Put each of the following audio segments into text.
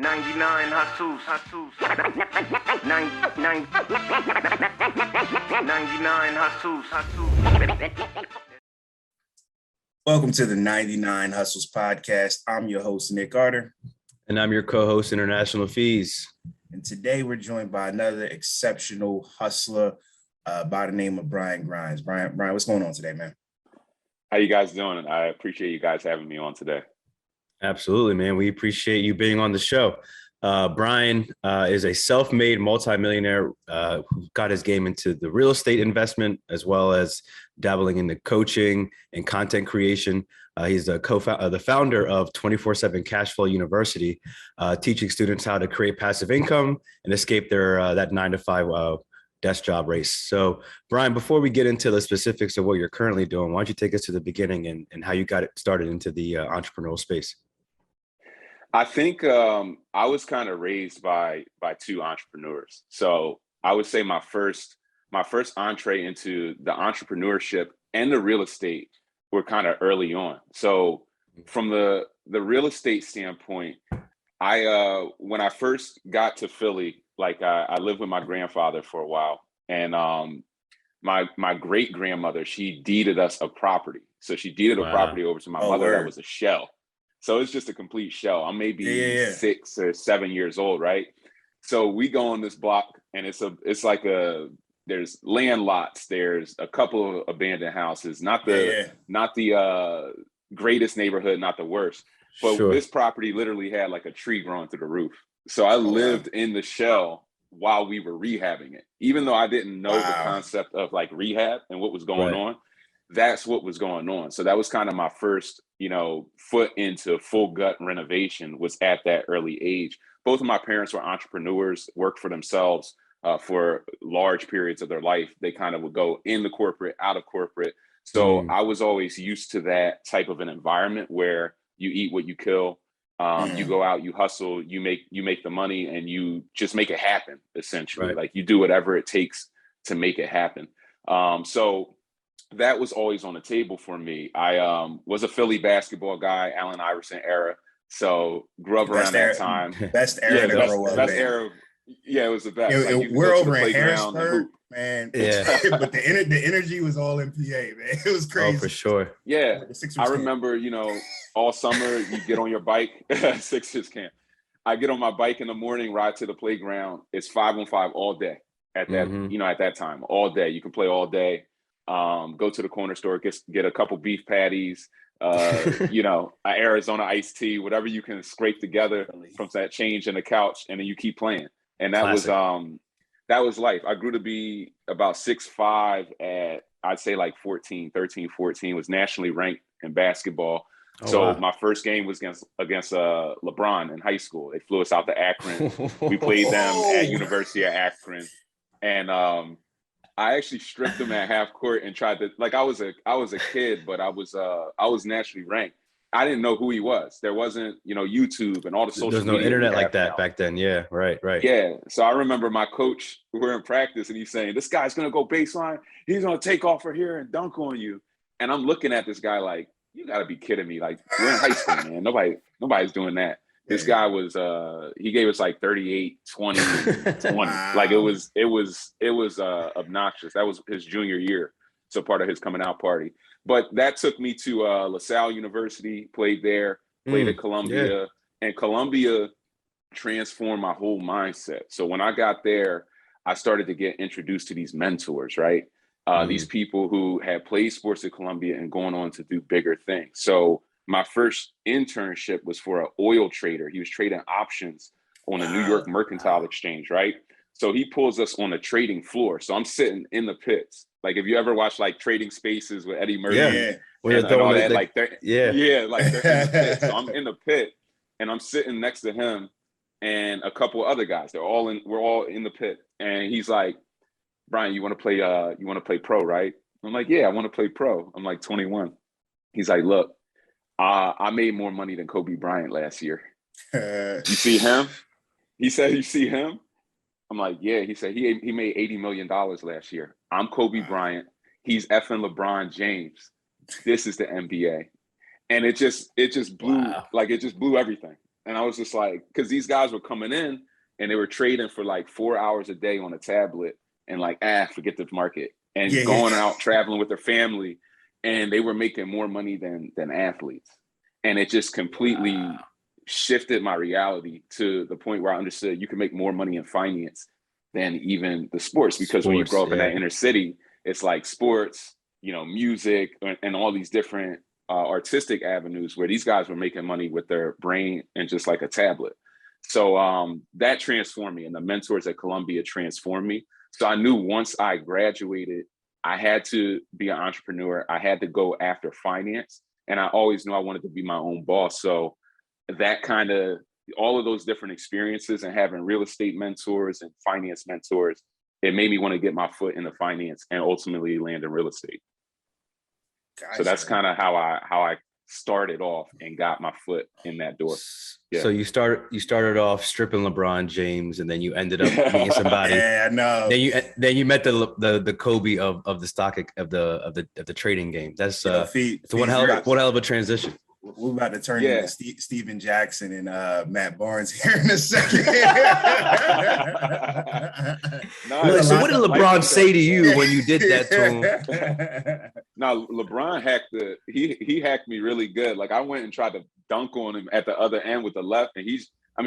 99 hustles. 99 hustles. Welcome to the 99 Hustles podcast. I'm your host, Nick Carter. And I'm your co-host, International Fees. And today we're joined by another exceptional hustler by the name of Brian Grimes. Brian, what's going on today, man? How you guys doing? I appreciate you guys having me on today. Absolutely, man. We appreciate you being on the show. Brian is a self-made multimillionaire who got his game into the real estate investment, as well as dabbling in the coaching and content creation. He's the founder of 24/7 Cashflow University, teaching students how to create passive income and escape their that 9-to-5 desk job race. So, Brian, before we get into the specifics of what you're currently doing, why don't you take us to the beginning and how you got it started into the entrepreneurial space? I think I was kind of raised by two entrepreneurs. So I would say my first entree into the entrepreneurship and the real estate were kind of early on. So from the real estate standpoint, when I first got to Philly, I lived with my grandfather for a while, and my great grandmother, she deeded us a property. So she deeded a property over to my mother that was a shell. So it's just a complete shell. I'm maybe 6 or 7 years old, right? So we go on this block, and there's land lots, there's a couple of abandoned houses, not the greatest neighborhood, not the worst, but This property literally had like a tree growing through the roof. So I lived in the shell while we were rehabbing it, even though I didn't know the concept of like rehab and what was going on. That's what was going on. So that was kind of my first, foot into full gut renovation, was at that early age. Both of my parents were entrepreneurs, worked for themselves for large periods of their life. They kind of would go in the corporate, out of corporate. So I was always used to that type of an environment where you eat what you kill. You go out, you hustle, you make the money, and you just make it happen, essentially. Right. Like you do whatever it takes to make it happen. So that was always on the table for me. I was a Philly basketball guy, Allen Iverson era. So grew up around that time. Best era to grow up. Best era. Yeah, it was the best. We're over in Harrisburg, man. Yeah. But the energy was all in PA, man. It was crazy. Oh, for sure. Yeah. I remember, all summer you get on your bike. Sixers camp. I get on my bike in the morning, ride to the playground. It's 5-on-5 all day at that, at that time, all day. You can play all day. Go to the corner store, get a couple beef patties, an Arizona iced tea, whatever you can scrape together from that change in the couch, and then you keep playing. And that was life. I grew to be about 6'5" at, I'd say like 14, was nationally ranked in basketball. My first game was against Lebron in high school. They flew us out to Akron. We played them at University of Akron, and I actually stripped them at half court and tried to, I was a kid, but I was nationally ranked. I didn't know who he was. There wasn't, YouTube and all the social media. There's no internet like that back then. Yeah, right. Yeah. So I remember my coach, we're in practice, and he's saying, this guy's going to go baseline. He's going to take off for here and dunk on you. And I'm looking at this guy like, you got to be kidding me. Like, we're in high school, man. Nobody's doing that. This guy was, he gave us like 38, 20, 20. Wow. Like it was obnoxious. That was his junior year. So part of his coming out party. But that took me to LaSalle University, played there, played at Columbia, and Columbia transformed my whole mindset. So when I got there, I started to get introduced to these mentors, right? These people who had played sports at Columbia and going on to do bigger things. So my first internship was for an oil trader. He was trading options on the New York Mercantile Exchange, right? So he pulls us on the trading floor. So I'm sitting in the pits. Like if you ever watch like Trading Spaces with Eddie Murphy and all that, like they're in the pit. So I'm in the pit and I'm sitting next to him and a couple other guys. We're all in the pit. And he's like, Brian, you want to play pro, right? I'm like, yeah, I want to play pro. I'm like 21. He's like, look, I made more money than Kobe Bryant last year. You see him? He said, you see him? I'm like, yeah. He said he made $80 million last year. I'm Kobe Bryant. He's effing LeBron James. This is the NBA. And it just blew, it just blew everything. And I was just like, because these guys were coming in and they were trading for like 4 hours a day on a tablet and like, forget the market, and going out traveling with their family. And they were making more money than athletes. And it just completely shifted my reality to the point where I understood you can make more money in finance than even the sports. Because when you grow up in that inner city, it's like sports, music, and all these different artistic avenues where these guys were making money with their brain and just like a tablet. So that transformed me, and the mentors at Columbia transformed me. So I knew once I graduated, I had to be an entrepreneur. I had to go after finance. And I always knew I wanted to be my own boss. So that kind of, all of those different experiences and having real estate mentors and finance mentors, it made me want to get my foot in the finance and ultimately land in real estate. Gotcha. So that's kind of how I started off and got my foot in that door. Yeah. So you started off stripping LeBron James, and then you ended up meeting somebody. Yeah, no. Then you met the Kobe of the stock of the trading game. That's it's one hell of a transition. We're about to turn into Steven Jackson and Matt Barnes here in a second. So what did LeBron say to you when you did that to him? No, LeBron he hacked me really good. Like I went and tried to dunk on him at the other end with the left. And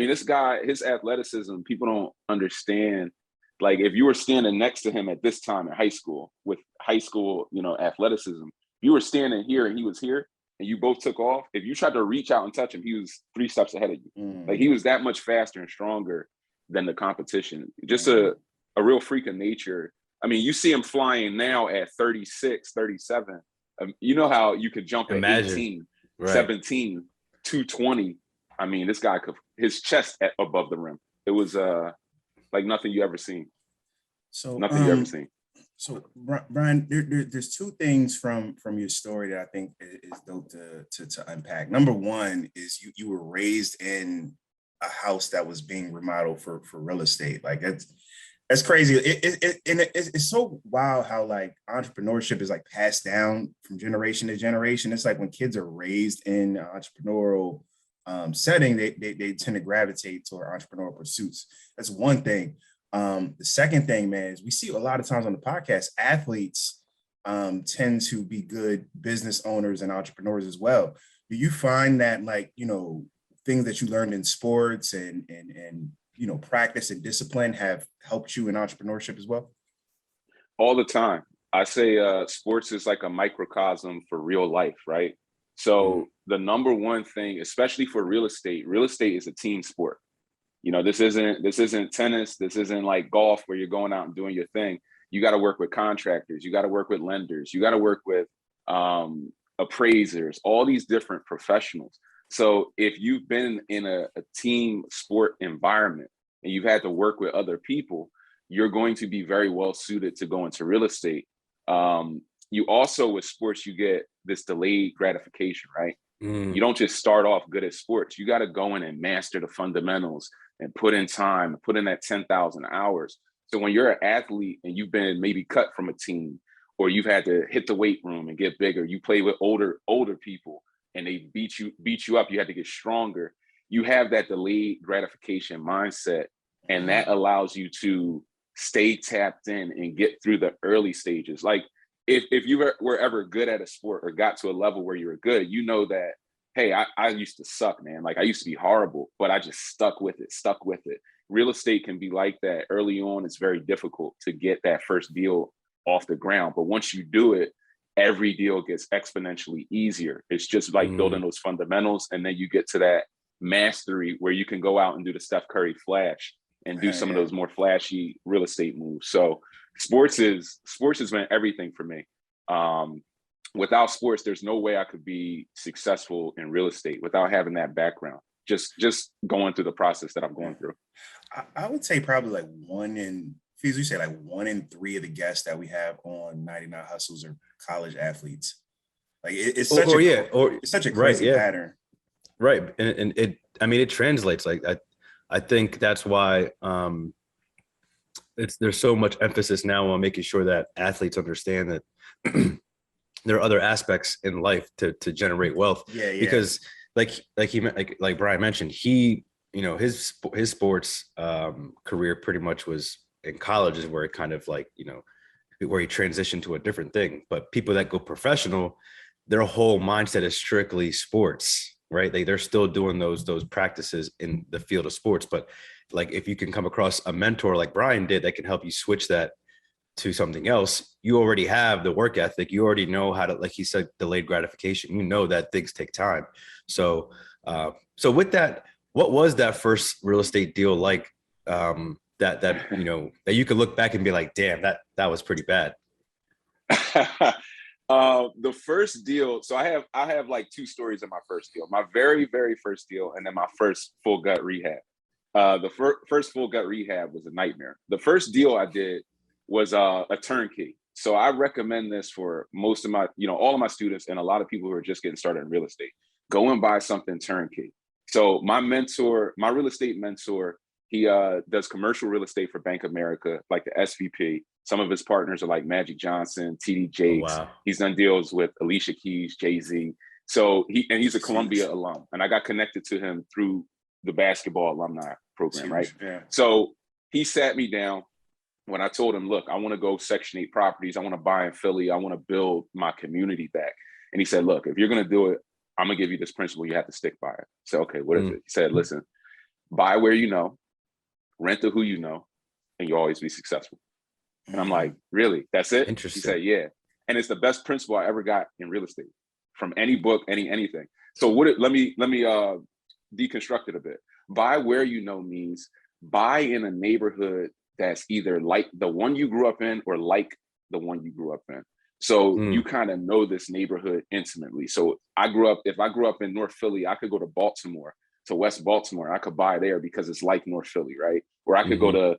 this guy, his athleticism, people don't understand. Like if you were standing next to him at this time in high school with high school, athleticism, you were standing here and he was here, and you both took off. If you tried to reach out and touch him, he was 3 steps ahead of you. Like he was that much faster and stronger than the competition. Just a real freak of nature. I mean, you see him flying now at 36, 37. You know how you could jump at 18, 17, 220. I mean, this guy his chest above the rim. It was like nothing you ever seen. So nothing you ever seen. So Brian, there's 2 things from your story that I think is dope to unpack. Number one is you were raised in a house that was being remodeled for real estate. Like that's crazy. It's so wild how like entrepreneurship is like passed down from generation to generation. It's like when kids are raised in an entrepreneurial setting, they tend to gravitate toward entrepreneurial pursuits. That's one thing. The second thing, man, is we see a lot of times on the podcast, athletes tend to be good business owners and entrepreneurs as well. Do you find that like, things that you learned in sports and practice and discipline have helped you in entrepreneurship as well? All the time. I say sports is like a microcosm for real life, right? So the number one thing, especially for real estate is a team sport. This isn't tennis. This isn't like golf where you're going out and doing your thing. You got to work with contractors. You got to work with lenders. You got to work with appraisers, all these different professionals. So if you've been in a team sport environment and you've had to work with other people, you're going to be very well suited to go into real estate. You also, with sports, you get this delayed gratification, right? You don't just start off good at sports. You got to go in and master the fundamentals and put in time, put in that 10,000 hours. So when you're an athlete and you've been maybe cut from a team, or you've had to hit the weight room and get bigger, you play with older people and they beat you up, you had to get stronger. You have that delayed gratification mindset, and that allows you to stay tapped in and get through the early stages. Like if you were ever good at a sport or got to a level where you were good, you know that, hey, I used to suck, man. Like I used to be horrible, but I just stuck with it. Real estate can be like that. Early on, it's very difficult to get that first deal off the ground. But once you do it, every deal gets exponentially easier. It's just like building those fundamentals. And then you get to that mastery where you can go out and do the Steph Curry flash and do some of those more flashy real estate moves. So sports has been everything for me. Without sports, there's no way I could be successful in real estate without having that background. Just going through the process that I'm going through. I would say probably like 1 in 3 of the guests that we have on 99 Hustles are college athletes. Like it's such a crazy pattern. Right. And it translates. Like I think that's why there's so much emphasis now on making sure that athletes understand that there are other aspects in life to generate wealth. Because like Brian mentioned, he, you know, his sports career pretty much was in college is where it kind of like, you know, where he transitioned to a different thing. But people that go professional, their whole mindset is strictly sports, right? They're still doing those practices in the field of sports. But like if you can come across a mentor like Brian did that can help you switch that to something else, you already have the work ethic. You already know how to, like he said, delayed gratification. You know that things take time. So, so with that, what was that first real estate deal like? That you know that you could look back and be like, damn, that was pretty bad. The first deal. So I have like two stories in my first deal. My very first deal, and then my first full gut rehab. The first full gut rehab was a nightmare. The first deal I did was a turnkey. So I recommend this for most of my, you know, all of my students and a lot of people who are just getting started in real estate. Go and buy something turnkey. So my mentor, my real estate mentor, he does commercial real estate for Bank of America, like the SVP. Some of his partners are like Magic Johnson, TD Jakes. Oh, wow. He's done deals with Alicia Keys, Jay-Z. So he's a Columbia alum, and I got connected to him through the basketball alumni program, right? Yeah. So he sat me down when I told him, look, I want to go Section 8 properties. I want to buy in Philly. I want to build my community back. And he said, look, if you're going to do it, I'm going to give you this principle. You have to stick by it. I said, okay, what is it? He said, listen, buy where you know, rent to who you know, and you always be successful. And I'm like, really? That's it? Interesting. He said, yeah. And it's the best principle I ever got in real estate from any book, anything. So let me deconstruct it a bit. Buy where you know means buy in a neighborhood that's either like the one you grew up in or like the one you grew up in. So you kind of know this neighborhood intimately. So if I grew up in North Philly, I could go to Baltimore, to West Baltimore. I could buy there because it's like North Philly, right? Or I could go to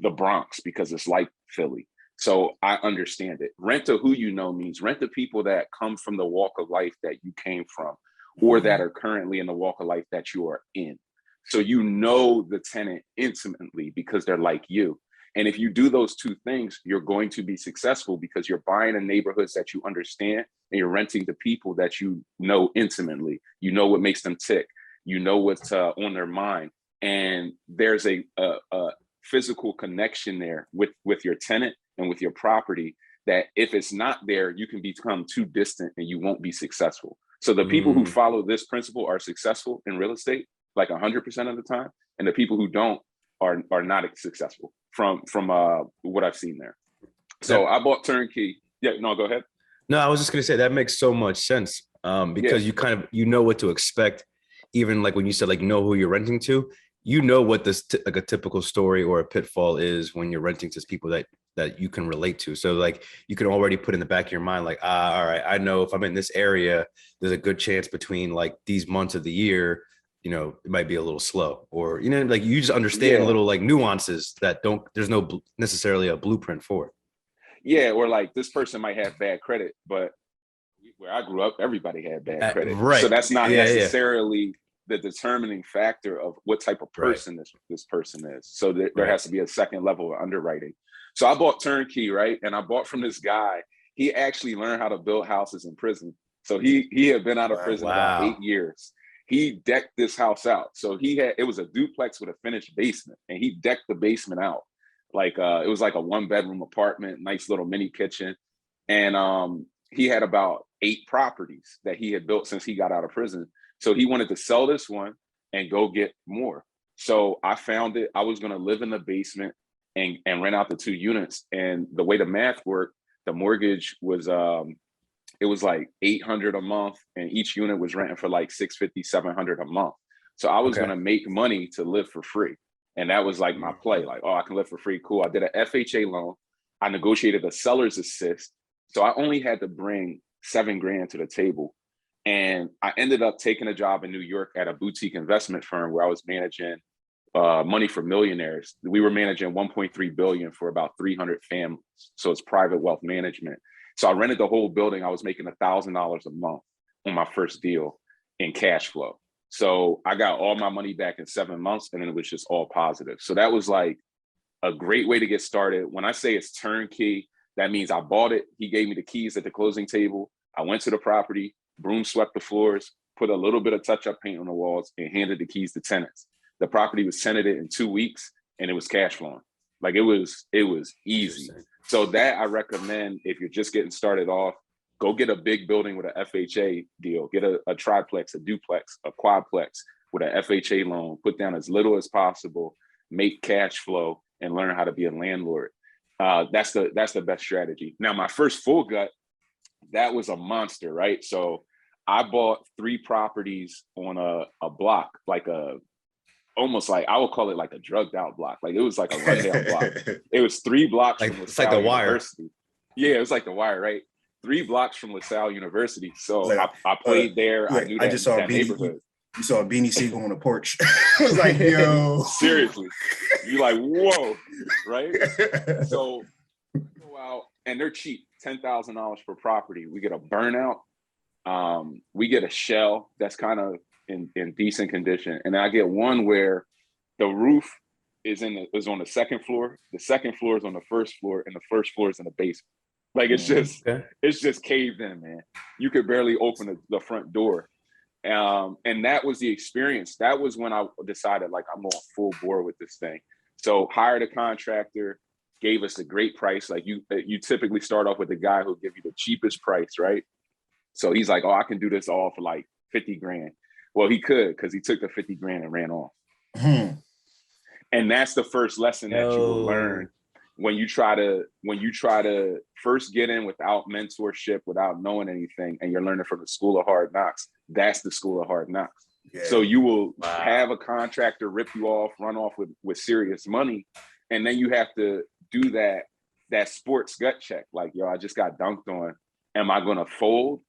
the Bronx because it's like Philly. So I understand it. Rent to who you know means rent to people that come from the walk of life that you came from, or that are currently in the walk of life that you are in. So you know the tenant intimately because they're like you. And if you do those two things, you're going to be successful because you're buying in neighborhoods that you understand and you're renting to people that you know intimately. You know what makes them tick. You know what's on their mind. And there's a physical connection there with your tenant and with your property that if it's not there, you can become too distant and you won't be successful. So the people who follow this principle are successful in real estate like 100% of the time. And the people who don't are not successful from what I've seen there. So I bought turnkey. Yeah, no, go ahead. No, I was just going to say that makes so much sense because you kind of, you know what to expect. Even like when you said like know who you're renting to, you know what this like a typical story or a pitfall is when you're renting to people that you can relate to. So like you can already put in the back of your mind like, all right, I know if I'm in this area, there's a good chance between like these months of the year, you know, it might be a little slow, or, you know, like you just understand little like nuances that there's no necessarily a blueprint for. Yeah, or like this person might have bad credit, but where I grew up, everybody had bad credit. Right. So that's not necessarily the determining factor of what type of person this person is. So there has to be a second level of underwriting. So I bought turnkey, right? And I bought from this guy. He actually learned how to build houses in prison. So he had been out of prison about 8 years. He decked this house out. So it was a duplex with a finished basement, and he decked the basement out. Like it was like a 1-bedroom apartment, nice little mini kitchen. And he had about 8 properties that he had built since he got out of prison. So he wanted to sell this one and go get more. So I found it. I was going to live in the basement and rent out the 2 units. And the way the math worked, the mortgage was it was like $800 a month, and each unit was renting for like $650, $700 a month. So I was going to make money to live for free. And that was like my play. Like, oh, I can live for free. Cool. I did an FHA loan. I negotiated a seller's assist. So I only had to bring $7,000 to the table. And I ended up taking a job in New York at a boutique investment firm where I was managing money for millionaires. We were managing 1.3 billion for about 300 families. So it's private wealth management. So I rented the whole building. I was making $1,000 a month on my first deal in cash flow. So I got all my money back in 7 months, and then it was just all positive. So that was like a great way to get started. When I say it's turnkey, that means I bought it. He gave me the keys at the closing table. I went to the property, broom swept the floors, put a little bit of touch-up paint on the walls, and handed the keys to tenants. The property was tenanted in 2 weeks, and it was cash flowing. Like it was easy. So that I recommend if you're just getting started off, go get a big building with an FHA deal. Get a triplex, a duplex, a quadplex with an FHA loan. Put down as little as possible, make cash flow, and learn how to be a landlord. That's the best strategy. Now, my first full gut, that was a monster, right? So I bought 3 properties on a block, like almost like, I would call it like a drugged out block. Like it was like a rundown block. It was 3 blocks like from it's like LaSalle The Wire. University. Yeah, it was like The Wire, right? 3 blocks from LaSalle University. So I played there. I knew that, I just saw that neighborhood. You saw a Beanie Siegel on the porch. I was like, yo. Seriously. You're like, whoa, right? So go out, and they're cheap, $10,000 per property. We get a burnout. We get a shell that's kind of in decent condition. And I get one where the roof is on the second floor. The second floor is on the first floor, and the first floor is in the basement. Like it's just caved in, man. You could barely open the front door. And that was the experience. That was when I decided, like, I'm going full bore with this thing. So hired a contractor, gave us a great price. Like you typically start off with a guy who'll give you the cheapest price, right? So he's like, oh, I can do this all for like 50 grand. Well, he could, because he took the 50 grand and ran off. And that's the first lesson that you will learn when you try to first get in without mentorship, without knowing anything, and you're learning from the school of hard knocks. That's the school of hard knocks. Yeah. So you will have a contractor rip you off, run off with serious money, and then you have to do that sports gut check. Like, yo, I just got dunked on. Am I going to fold,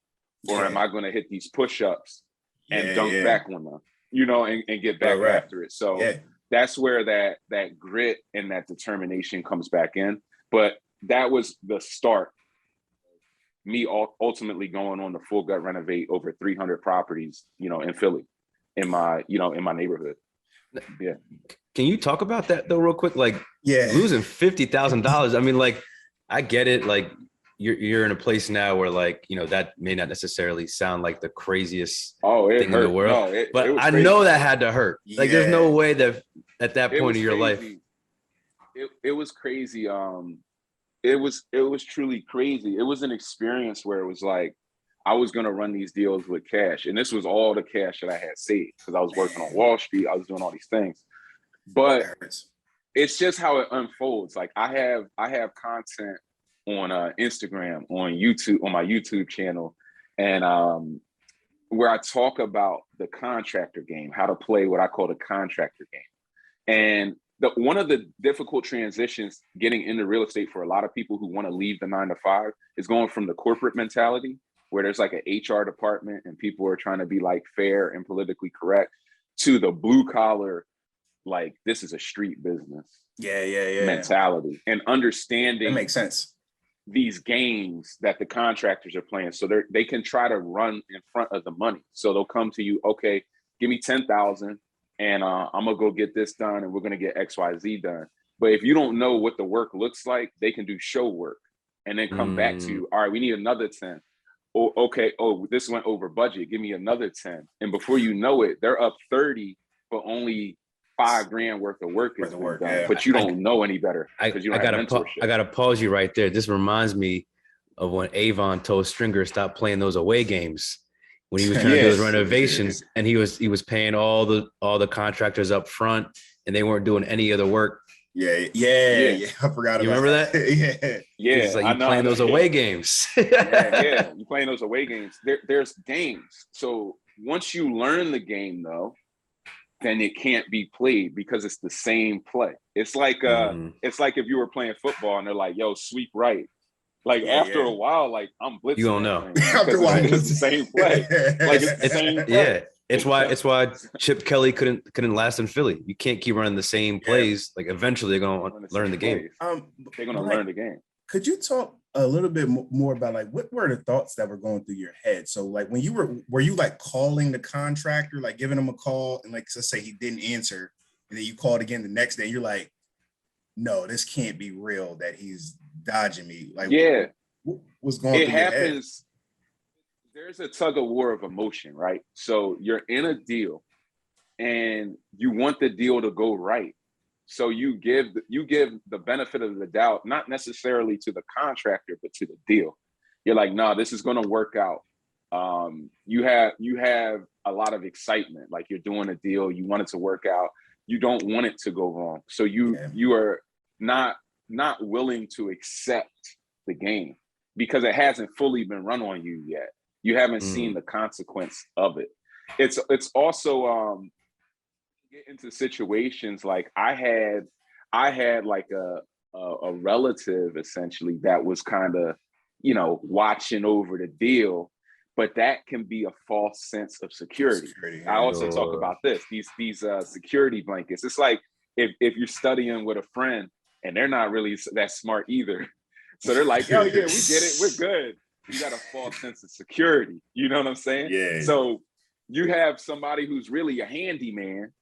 or am I going to hit these push-ups and dunk back on them? And get back after it. So that's where that grit and that determination comes back in. But that was the start. Me ultimately going on the full gut renovate over 300 properties, in Philly, in my neighborhood. Yeah. Can you talk about that though, real quick? Like, losing $50,000. I mean, like, I get it. Like, you're in a place now where, like, that may not necessarily sound like the craziest thing in the world, but I know that had to hurt. Like, there's no way that at that point of your life, it was crazy. It was truly crazy. It was an experience where it was like, I was going to run these deals with cash. And this was all the cash that I had saved because I was working on Wall Street. I was doing all these things, but it's just how it unfolds. Like I have content on Instagram, on YouTube, on my YouTube channel. And where I talk about the contractor game, how to play what I call the contractor game. And one of the difficult transitions getting into real estate for a lot of people who want to leave the 9-to-5 is going from the corporate mentality where there's like an HR department and people are trying to be like fair and politically correct to the blue collar, like this is a street business. Mentality and understanding. That makes sense. These games that the contractors are playing. So they can try to run in front of the money. So they'll come to you, okay, give me 10,000 and I'm gonna go get this done and we're gonna get XYZ done. But if you don't know what the work looks like, they can do show work and then come back to you. All right, we need another 10. Oh, okay. Oh, this went over budget. Give me another 10. And before you know it, they're up 30, but only $5,000 worth of work is done. Yeah. But you don't know any better because you don't have mentorship. I gotta pause you right there. This reminds me of when Avon told Stringer stop playing those away games when he was trying to do his renovations, and he was paying all the contractors up front, and they weren't doing any other work. Yeah. I forgot. You remember that? Yeah. It's like you playing those away games. You playing those away games. There's games. So once you learn the game, though, then it can't be played because it's the same play. It's like if you were playing football and they're like, "Yo, sweep right." Like after a while, like I'm blitzing. You don't know. After a while, it's the same play. Like it's the same play. Yeah. It's why Chip Kelly couldn't last in Philly. You can't keep running the same plays. Like eventually they're gonna learn the game. They're gonna learn the game. Could you talk a little bit more about like what were the thoughts that were going through your head? So like when you were you like calling the contractor, like giving him a call, and like let's say he didn't answer, and then you called again the next day, and you're like, no, this can't be real that he's dodging me. Like what was going through your head? there's a tug of war of emotion, right? So you're in a deal and you want the deal to go right. So you give the benefit of the doubt, not necessarily to the contractor, but to the deal. You're like, no, this is going to work out. You have a lot of excitement, like you're doing a deal, you want it to work out, you don't want it to go wrong. So you are not willing to accept the game because it hasn't fully been run on you yet. You haven't seen the consequence of it. It's also get into situations like I had like a relative essentially that was kind of, watching over the deal, but that can be a false sense of security. I also talk about these security blankets. It's like if you're studying with a friend and they're not really that smart either. So they're like, oh yeah, we get it, we're good. You got a false sense of security. You know what I'm saying? Yeah. So you have somebody who's really a handyman,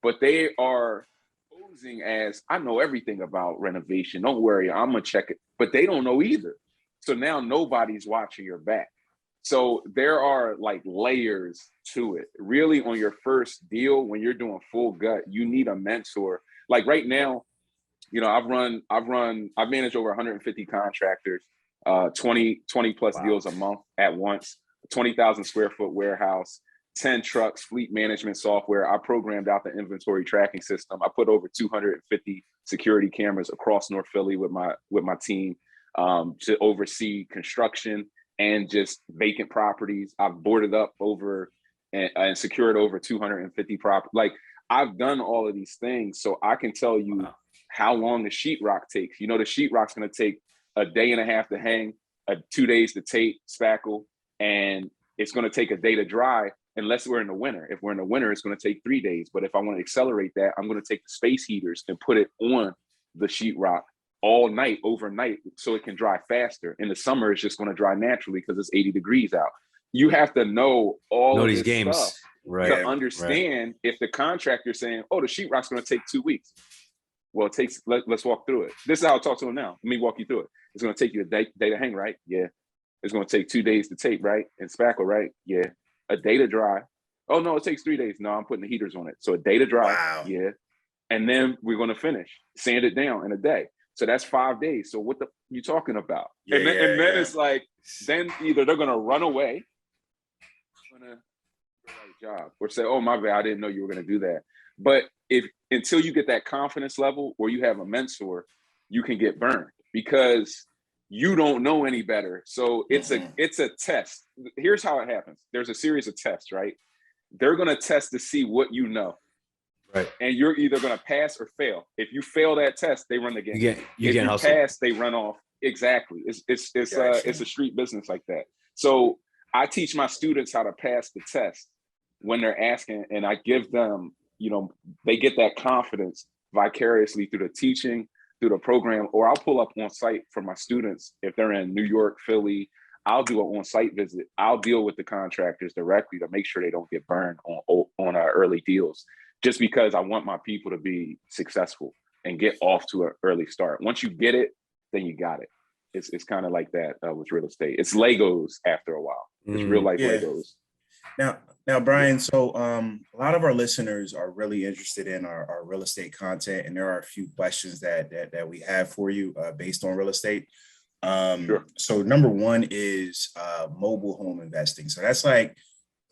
but they are posing as, I know everything about renovation. Don't worry, I'm gonna check it. But they don't know either. So now nobody's watching your back. So there are like layers to it. Really, on your first deal, when you're doing full gut, you need a mentor. Like right now, I've managed over 150 contractors, 20 plus deals a month at once, 20,000 square foot warehouse, 10 trucks, fleet management software. I programmed out the inventory tracking system. I put over 250 security cameras across North Philly with my team to oversee construction and just vacant properties. I've boarded up over and secured over 250 properties. Like I've done all of these things, so I can tell you how long the sheetrock takes. The sheetrock's going to take a day and a half to hang, 2 days to tape, spackle, and it's going to take a day to dry. Unless we're in the winter. If we're in the winter, it's going to take 3 days. But if I want to accelerate that, I'm going to take the space heaters and put it on the sheetrock all night, overnight, so it can dry faster. In the summer, it's just going to dry naturally because it's 80 degrees out. You have to know all of these this games stuff to understand if the contractor's saying, oh, the sheetrock's going to take 2 weeks. Well, let's walk through it. This is how I talk to him now. Let me walk you through it. It's going to take you a day to hang, right? Yeah. It's going to take 2 days to tape, right? And spackle, right? Yeah. A day to dry. Oh no, it takes 3 days. No, I'm putting the heaters on it. So a day to dry. Wow. Yeah. And then we're going to finish, sand it down in a day. So that's 5 days. So what you talking about? Yeah, and then it's like, then either they're going to run away, going to do the right job, or say, oh my bad, I didn't know you were going to do that. But until you get that confidence level or you have a mentor, you can get burned because you don't know any better. So it's a test. Here's how it happens. There's a series of tests, right? They're going to test to see what you know. Right. And you're either going to pass or fail. If you fail that test, they run the game. If you pass, they run off. Exactly. It's a street business like that. So I teach my students how to pass the test when they're asking, and I give them, they get that confidence vicariously through the teaching, through the program, or I'll pull up on site for my students. If they're in New York, Philly, I'll do an on-site visit. I'll deal with the contractors directly to make sure they don't get burned on our early deals, just because I want my people to be successful and get off to an early start. Once you get it, then you got it. It's kind of like that with real estate. It's Legos after a while. It's real life Legos. Now, Brian, so a lot of our listeners are really interested in our real estate content, and there are a few questions that we have for you based on real estate. Sure. So number one is mobile home investing. So that's like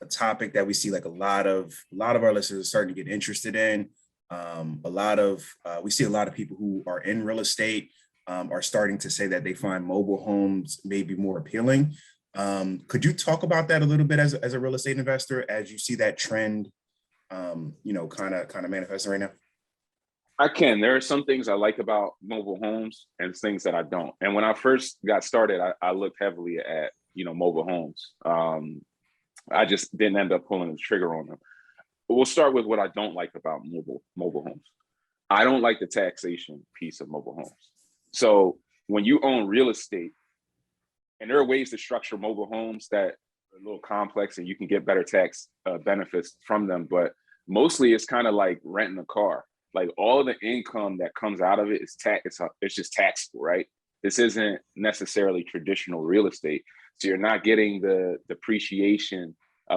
a topic that we see like a lot of our listeners are starting to get interested in. We see a lot of people who are in real estate are starting to say that they find mobile homes maybe more appealing. Could you talk about that a little bit as a real estate investor, as you see that trend, kind of manifesting right now? I can. There are some things I like about mobile homes and things that I don't. And when I first got started, I looked heavily at, mobile homes. I just didn't end up pulling the trigger on them. But we'll start with what I don't like about mobile homes. I don't like the taxation piece of mobile homes. So when you own real estate, and there are ways to structure mobile homes that are a little complex and you can get better tax benefits from them, but mostly it's kind of like renting a car. Like all the income that comes out of it is it's just taxable, right? This isn't necessarily traditional real estate. So you're not getting the depreciation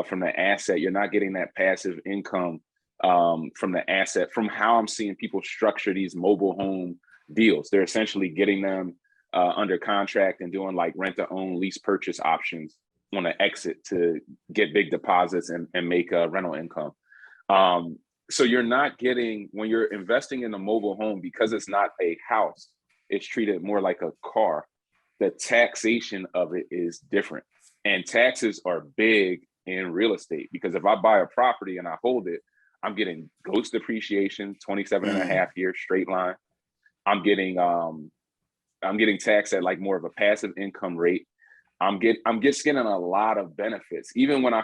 from the asset. You're not getting that passive income from the asset, from how I'm seeing people structure these mobile home deals. They're essentially getting them under contract and doing like rent to own lease purchase options on an exit to get big deposits and make rental income. So you're not getting, when you're investing in a mobile home, because it's not a house, it's treated more like a car. The taxation of it is different. And taxes are big in real estate, because if I buy a property and I hold it, I'm getting ghost depreciation, 27 and a half years straight line. I'm getting taxed at like more of a passive income rate. I'm getting a lot of benefits. Even when I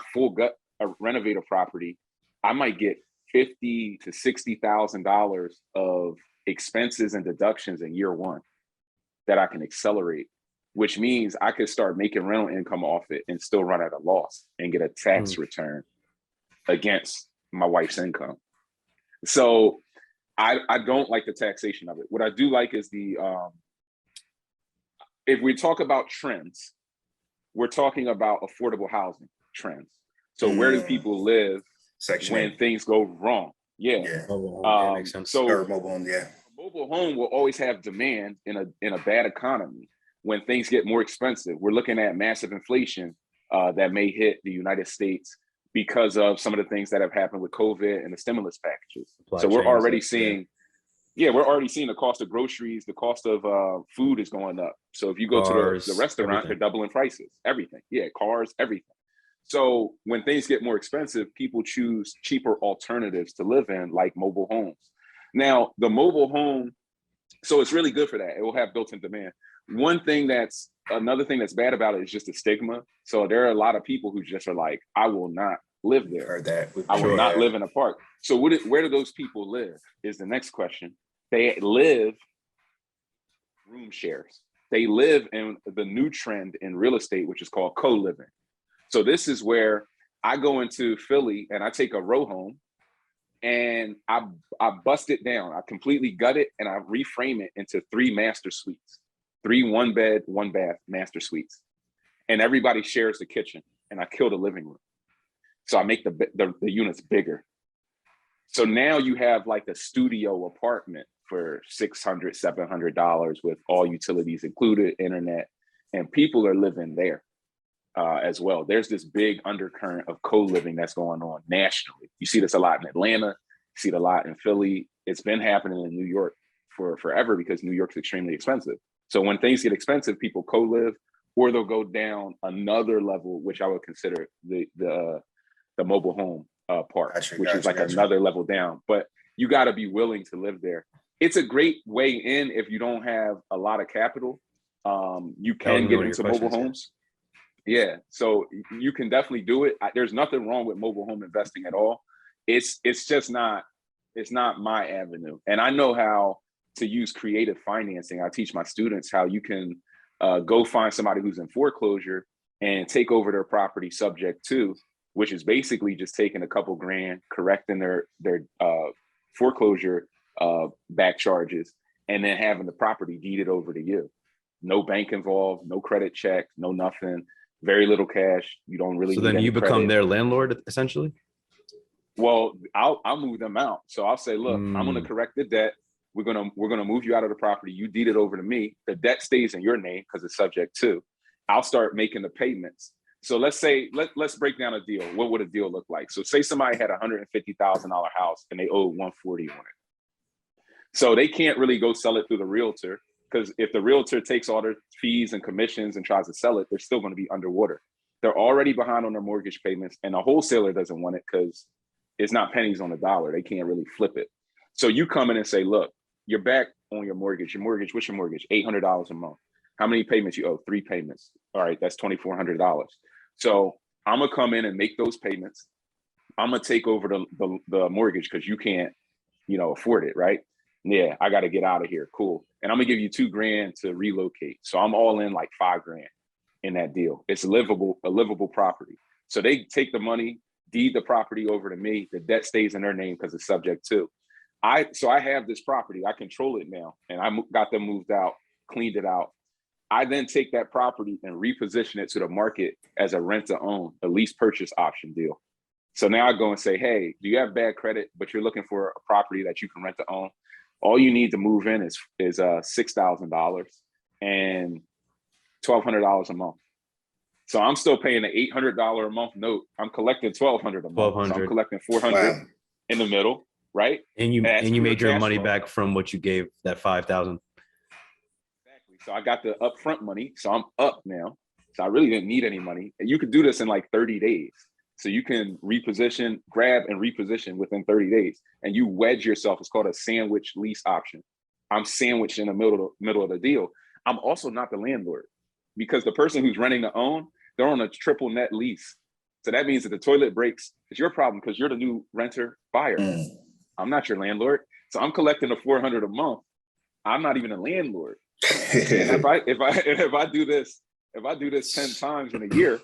renovate a property, I might get $50,000 to $60,000 of expenses and deductions in year one that I can accelerate, which means I could start making rental income off it and still run at a loss and get a tax return against my wife's income. So I don't like the taxation of it. What I do like is if we talk about trends, we're talking about affordable housing trends. So where do people live when things go wrong? Yeah. Makes sense. So mobile home, a mobile home will always have demand in a bad economy. When things get more expensive, we're looking at massive inflation that may hit the United States because of some of the things that have happened with COVID and the stimulus packages. So we're already seeing, we're already seeing the cost of groceries, the cost of food is going up. So if you go to the restaurant, everything. They're doubling prices, everything. Yeah, cars, everything. So when things get more expensive, people choose cheaper alternatives to live in, like mobile homes. Now, the mobile home, so it's really good for that. It will have built-in demand. Another thing that's bad about it is just the stigma. So there are a lot of people who just are like, I will not live there. Heard that. I will not live in a park. So where do those people live is the next question. They live room shares. They live in the new trend in real estate, which is called co-living. So this is where I go into Philly and I take a row home and I bust it down. I completely gut it and I reframe it into 3 master suites, 3 1 bed, 1 bath master suites. And everybody shares the kitchen and I kill the living room. So I make the units bigger. So now you have like a studio apartment for $600, $700 with all utilities included, internet, and people are living there as well. There's this big undercurrent of co-living that's going on nationally. You see this a lot in Atlanta, you see it a lot in Philly. It's been happening in New York for forever because New York's extremely expensive. So when things get expensive, people co-live, or they'll go down another level, which I would consider the mobile home part, which is like another level down. But you got to be willing to live there. It's a great way in if you don't have a lot of capital. You can get into mobile homes. Yeah, so you can definitely do it. There's nothing wrong with mobile home investing at all. It's just not, it's not my avenue. And I know how to use creative financing. I teach my students how you can go find somebody who's in foreclosure and take over their property subject to, which is basically just taking a couple grand, correcting their foreclosure back charges, and then having the property deeded over to you. No bank involved, no credit check, no nothing, very little cash. You don't really. So then you become their landlord essentially? Well, I'll move them out. So I'll say, look, I'm going to correct the debt. We're gonna move you out of the property. You deed it over to me. The debt stays in your name because it's subject to. I'll start making the payments. So let's say, let's break down a deal. What would a deal look like? So say somebody had $150,000 house and they owe $140 on it. So they can't really go sell it through the realtor, because if the realtor takes all their fees and commissions and tries to sell it, they're still going to be underwater. They're already behind on their mortgage payments, and the wholesaler doesn't want it because it's not pennies on the dollar. They can't really flip it. So you come in and say, look, you're back on your mortgage. Your mortgage, what's your mortgage? $800 a month. How many payments you owe? 3 payments. All right, that's $2,400. So I'm gonna come in and make those payments. I'm gonna take over the mortgage because you can't, afford it, right? Yeah, I got to get out of here. Cool. And I'm gonna give you $2,000 to relocate. So I'm all in like $5,000 in that deal. It's a livable property. So they take the money, deed the property over to me. The debt stays in their name because it's subject to. So I have this property. I control it now, and I got them moved out, cleaned it out. I then take that property and reposition it to the market as a rent to own, a lease purchase option deal. So now I go and say, hey, do you have bad credit, but you're looking for a property that you can rent to own? All you need to move in is $6,000 and $1,200 a month. So I'm still paying an $800 a month note. I'm collecting $1,200 a month. So I'm collecting $400 in the middle, right? And you made your money back from what you gave that $5,000. Exactly. So I got the upfront money. So I'm up now. So I really didn't need any money. And you could do this in like 30 days. So you can grab and reposition within 30 days. And you wedge yourself. It's called a sandwich lease option. I'm sandwiched in the middle of the deal. I'm also not the landlord, because the person who's renting to own, they're on a triple net lease. So that means that the toilet breaks, it's your problem because you're the new renter buyer. I'm not your landlord. So I'm collecting the $400 a month. I'm not even a landlord. And if I do this 10 times in a year,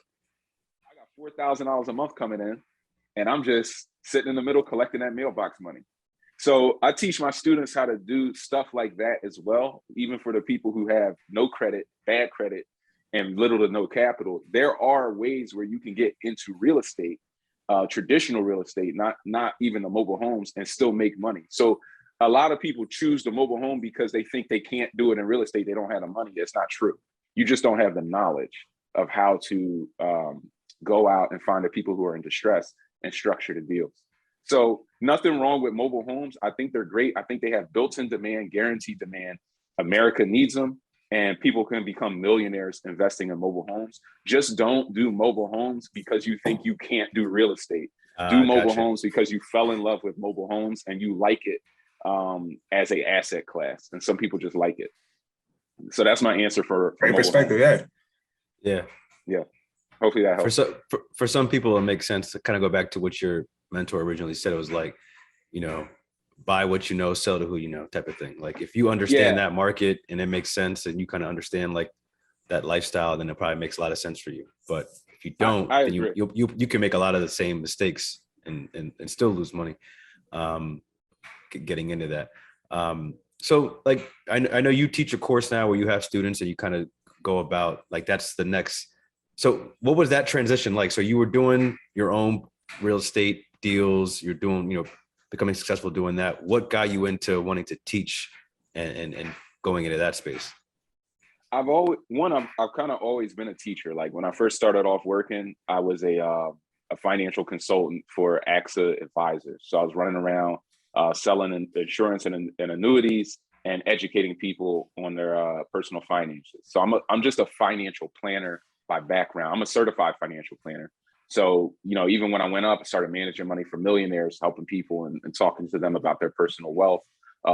I got $4,000 a month coming in, and I'm just sitting in the middle collecting that mailbox money. So I teach my students how to do stuff like that as well, even for the people who have no credit, bad credit, and little to no capital. There are ways where you can get into real estate, traditional real estate, not even the mobile homes, and still make money. So a lot of people choose the mobile home because they think they can't do it in real estate. They don't have the money. It's not true. You just don't have the knowledge of how to go out and find the people who are in distress and structure the deals. So nothing wrong with mobile homes. I think they're great. I think they have built-in demand, guaranteed demand. America needs them, and people can become millionaires investing in mobile homes. Just don't do mobile homes because you think you can't do real estate. Do mobile homes because you fell in love with mobile homes and you like it as a asset class. And some people just like it. So that's my answer for great perspective. Homes. Yeah. Hopefully that helps. For some people, it makes sense to kind of go back to what your mentor originally said. It was like, buy what you know, sell to who you know, type of thing. Like if you understand that market and it makes sense, and you kind of understand like that lifestyle, then it probably makes a lot of sense for you. But if you don't, then you can make a lot of the same mistakes and still lose money getting into that. So like I know you teach a course now where you have students and you kind of go about like that's the next. So what was that transition like? So you were doing your own real estate deals, you're doing, becoming successful doing that. What got you into wanting to teach and going into that space? I've kind of always been a teacher. Like when I first started off working, I was a financial consultant for AXA advisors. So I was running around selling insurance and annuities and educating people on their personal finances. So I'm just a financial planner by background. I'm a certified financial planner. So, even when I went up, I started managing money for millionaires, helping people and talking to them about their personal wealth,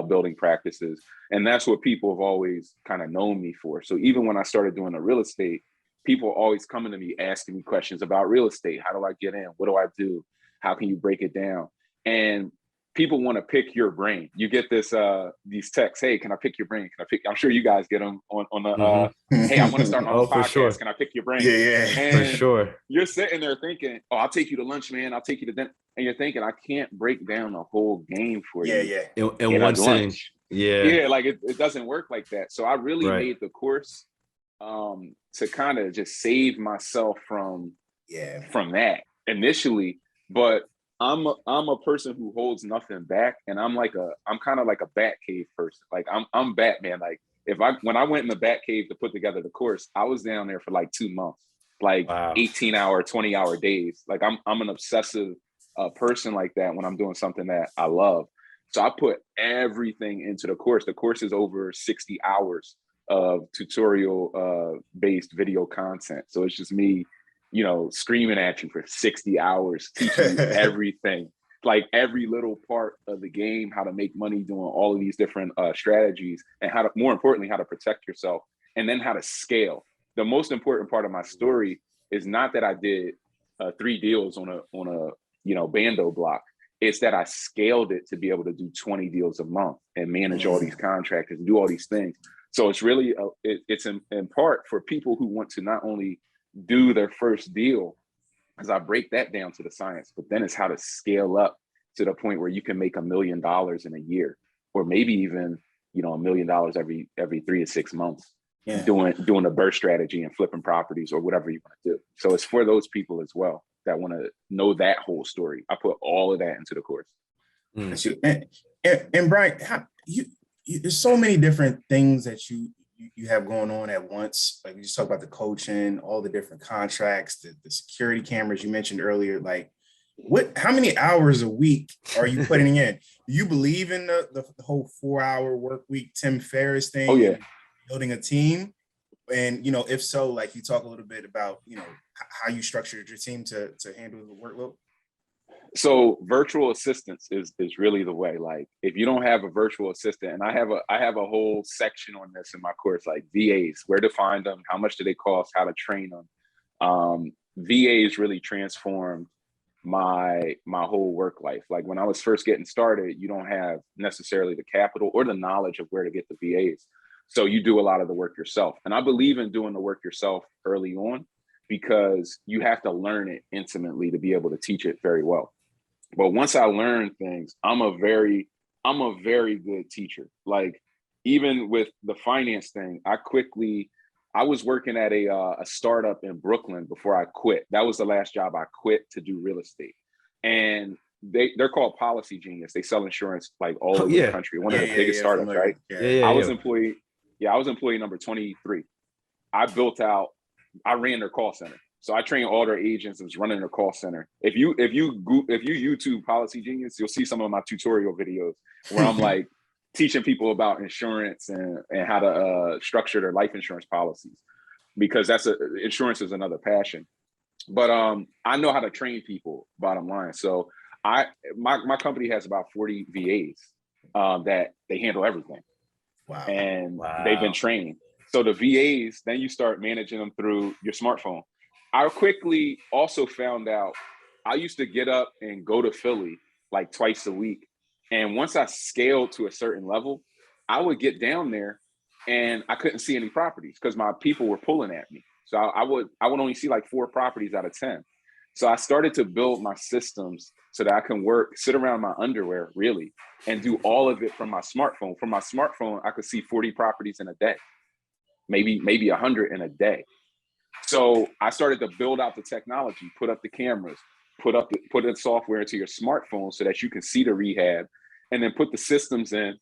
building practices. And that's what people have always kind of known me for. So even when I started doing the real estate, people are always coming to me, asking me questions about real estate. How do I get in? What do I do? How can you break it down? And people want to pick your brain. You get these texts, hey, can I pick your brain? I'm sure you guys get them on the, hey, I want to start my own podcast. Sure. Can I pick your brain? Yeah. And for sure. You're sitting there thinking, oh, I'll take you to lunch, man. I'll take you to dinner. And you're thinking, I can't break down the whole game for you. Yeah. In one sitting. Yeah. Like it doesn't work like that. So I really made the course to kind of just save myself from that initially. But I'm a person who holds nothing back, and I'm kind of like a bat cave person. Like I'm Batman. Like when I went in the bat cave to put together the course, I was down there for like 2 months, like 18-hour, 20-hour days. Like I'm an obsessive person like that when I'm doing something that I love. So I put everything into the course. The course is over 60 hours of tutorial based video content. So it's just me, screaming at you for 60 hours, teaching you everything, like every little part of the game, how to make money doing all of these different strategies, and more importantly, how to protect yourself, and then how to scale. The most important part of my story is not that I did 3 deals on a bando block. It's that I scaled it to be able to do 20 deals a month and manage all these contractors and do all these things. So it's really, it's in part for people who want to not only do their first deal, as I break that down to the science, but then it's how to scale up to the point where you can make $1 million in a year, or maybe even, $1 million every 3 to 6 months. Yeah. doing a burst strategy and flipping properties or whatever you want to do. So it's for those people as well that want to know that whole story. I put all of that into the course. And Brian, there's so many different things that you have going on at once. Like you just talk about the coaching, all the different contracts, the security cameras you mentioned earlier. Like, how many hours a week are you putting in? Do you believe in the whole 4-hour work week, Tim Ferriss thing? Oh yeah. Building a team? And, if so, like, you talk a little bit about, how you structured your team to handle the workload. So virtual assistants is really the way. Like, if you don't have a virtual assistant, and I have a whole section on this in my course, like VAs, where to find them, how much do they cost, how to train them. VAs really transformed my whole work life. Like, when I was first getting started, you don't have necessarily the capital or the knowledge of where to get the VAs. So you do a lot of the work yourself. And I believe in doing the work yourself early on, because you have to learn it intimately to be able to teach it very well. But once I learned things, I'm a very good teacher. Like, even with the finance thing, I was working at a startup in Brooklyn before I quit. That was the last job I quit to do real estate. And they're called Policy Genius. They sell insurance like all over the country. One of the biggest startups, right? I was employee number 23. I ran their call center. So I trained all their agents and was running their call center. If you YouTube Policy Genius, you'll see some of my tutorial videos where I'm like teaching people about insurance and how to structure their life insurance policies, because insurance is another passion. But I know how to train people, bottom line. So my company has about 40 VAs that they handle everything. Wow. And they've been trained. So the VAs, then you start managing them through your smartphone. I quickly also found out I used to get up and go to Philly like twice a week. And once I scaled to a certain level, I would get down there and I couldn't see any properties because my people were pulling at me. So I would only see like 4 properties out of 10. So I started to build my systems so that I can sit around my underwear really, and do all of it from my smartphone. From my smartphone, I could see 40 properties in a day, maybe 100 in a day. So I started to build out the technology, put up the cameras, put in software into your smartphone so that you can see the rehab, and then put the systems in.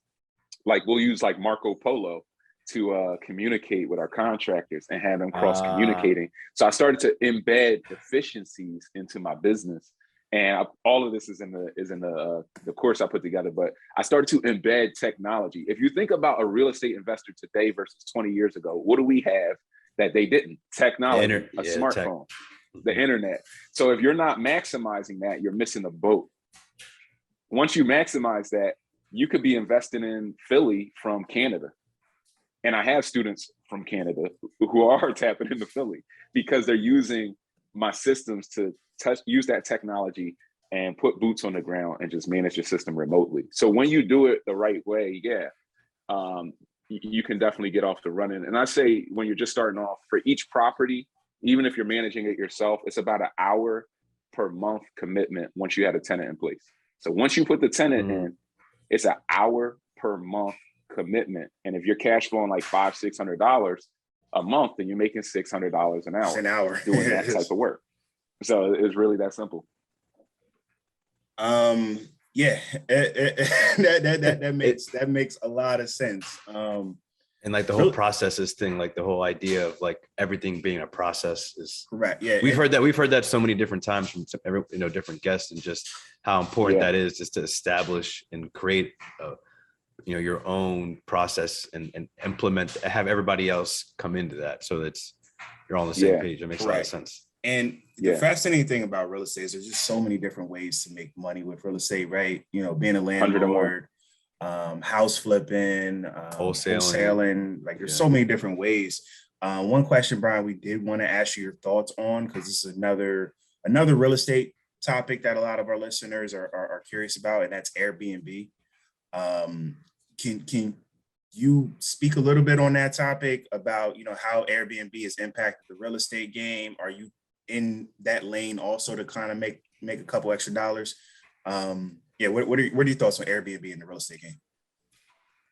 Like, we'll use like Marco Polo to communicate with our contractors and have them cross communicating. So I started to embed efficiencies into my business, and all of this is in the course I put together. But I started to embed technology. If you think about a real estate investor today versus 20 years ago, what do we have that they didn't? Technology, a smartphone, the internet. So if you're not maximizing that, you're missing the boat. Once you maximize that, you could be investing in Philly from Canada. And I have students from Canada who are tapping into Philly because they're using my systems to use that technology and put boots on the ground and just manage your system remotely. So when you do it the right way, you can definitely get off the running. And I say, when you're just starting off, for each property, even if you're managing it yourself, it's about an hour per month commitment once you have a tenant in place. So once you put the tenant in, it's an hour per month commitment. And if you're cash flowing like $500-$600 a month, then you're making $600 an hour. Doing that type of work. So it's really that simple. Yeah, that makes a lot of sense. And like the whole processes thing, like the whole idea of like everything being a process is correct. Yeah, we've heard that so many different times from different guests, and just how important that is just to establish and create your own process and implement, have everybody else come into that so that you're all on the same page. It makes a lot of sense. And the fascinating thing about real estate is there's just so many different ways to make money with real estate, right? Being a landlord, house flipping, wholesaling, like there's so many different ways. One question, Brian, we did want to ask you your thoughts on, because this is another real estate topic that a lot of our listeners are curious about, and that's Airbnb. Can you speak a little bit on that topic about, how Airbnb has impacted the real estate game? Are you in that lane also to kind of make a couple extra dollars? What are your thoughts on Airbnb in the real estate game?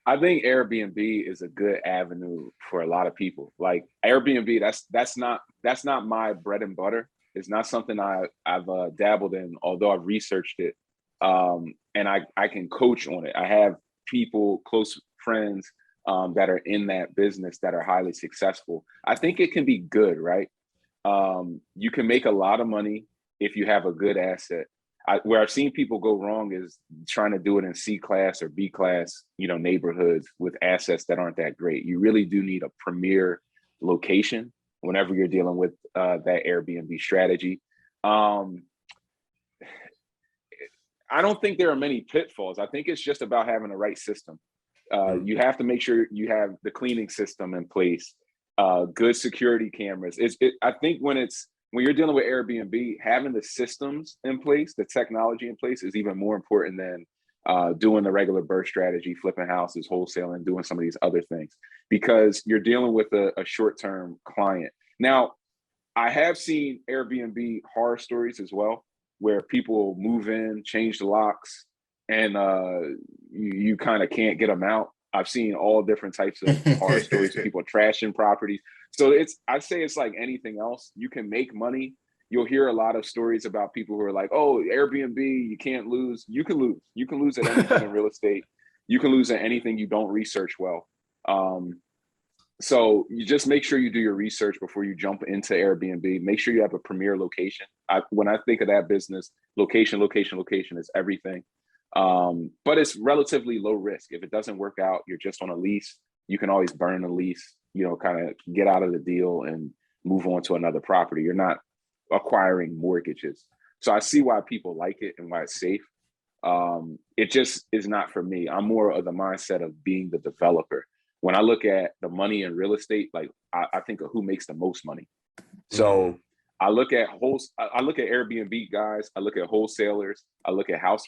I think Airbnb is a good avenue for a lot of people. Like Airbnb, that's not my bread and butter. It's not something I've dabbled in, although I've researched it, and I can coach on it. I have people, close friends, that are in that business that are highly successful. I think it can be good, right? You can make a lot of money if you have a good asset. Where I've seen people go wrong is trying to do it in C class or B class, neighborhoods with assets that aren't that great. You really do need a premier location whenever you're dealing with that Airbnb strategy. I don't think there are many pitfalls. I think it's just about having the right system. You have to make sure you have the cleaning system in place, good security cameras. I think when you're dealing with Airbnb, having the systems in place, the technology in place is even more important than doing the regular burst strategy, flipping houses, wholesaling, doing some of these other things, because you're dealing with a short-term client. Now, I have seen Airbnb horror stories as well, where people move in, change the locks, and you kind of can't get them out. I've seen all different types of horror stories, people trashing properties. So I'd say it's like anything else. You can make money. You'll hear a lot of stories about people who are like, oh, Airbnb, you can't lose. You can lose. You can lose at anything in real estate. You can lose at anything you don't research well. So you just make sure you do your research before you jump into Airbnb. Make sure you have a premier location. When I think of that business, location is everything. But it's relatively low risk. If it doesn't work out, you're just on a lease. You can always burn the lease, kind of get out of the deal and move on to another property. You're not acquiring mortgages. So I see why people like it and why it's safe. It just is not for me. I'm more of the mindset of being the developer. When I look at the money in real estate, like I think of who makes the most money. So I look at Airbnb guys. I look at wholesalers. I look at house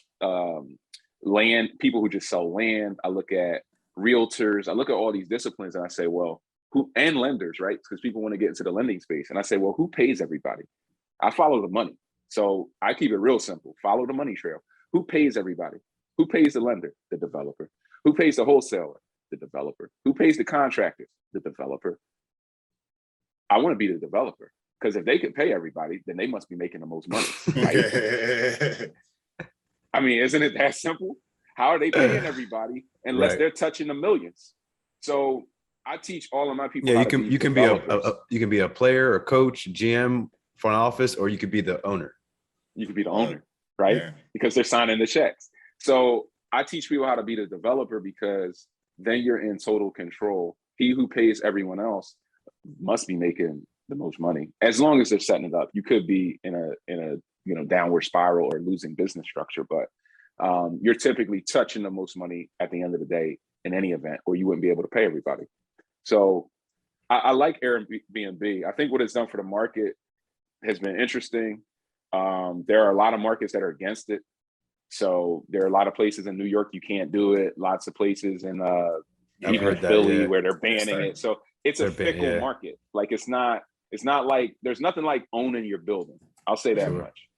land, people who just sell land. I look at realtors. I look at all these disciplines and I say, well, and lenders, right? Because people want to get into the lending space. And I say, well, who pays everybody? I follow the money. So I keep it real simple. Follow the money trail. Who pays everybody? Who pays the lender? The developer. Who pays the wholesaler? The developer. Who pays the contractors? The developer. I want to be the developer, because if they can pay everybody, then they must be making the most money, right? I mean, isn't it that simple? How are they paying everybody unless they're touching the millions? So I teach all of my people. Yeah, you can be a player, a coach, GM, front office, or you could be the owner. You could be the owner, right? Yeah. Because they're signing the checks. So I teach people how to be the developer, because then you're in total control. He who pays everyone else must be making the most money, as long as they're setting it up. You could be in a downward spiral or losing business structure, but you're typically touching the most money at the end of the day in any event, or you wouldn't be able to pay everybody. So I like Airbnb. I think what it's done for the market has been interesting. There are a lot of markets that are against it. So there are a lot of places in New York you can't do it. Lots of places in even Philly where they're banning it. So it's a fickle market. Like it's not like, there's nothing like owning your building. I'll say that much.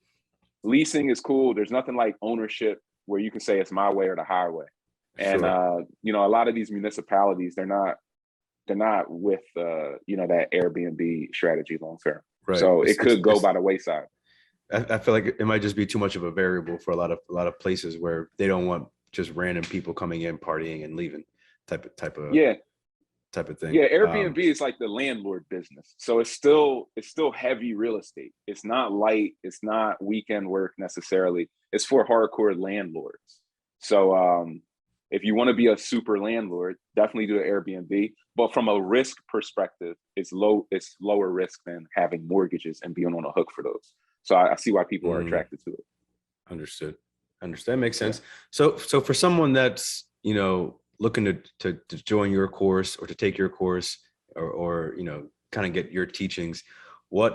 Leasing is cool. There's nothing like ownership where you can say it's my way or the highway. And a lot of these municipalities, they're not with that Airbnb strategy long term. Right. So it could go by the wayside. I feel like it might just be too much of a variable for a lot of places where they don't want just random people coming in, partying and leaving type of thing. Yeah, Airbnb is like the landlord business. So it's still heavy real estate. It's not light. It's not weekend work necessarily. It's for hardcore landlords. So if you want to be a super landlord, definitely do an Airbnb. But from a risk perspective, it's lower risk than having mortgages and being on a hook for those. So I see why people are attracted to it. Understood. Makes sense. Yeah. So for someone that's, looking to join your course or to take your course or kind of get your teachings, what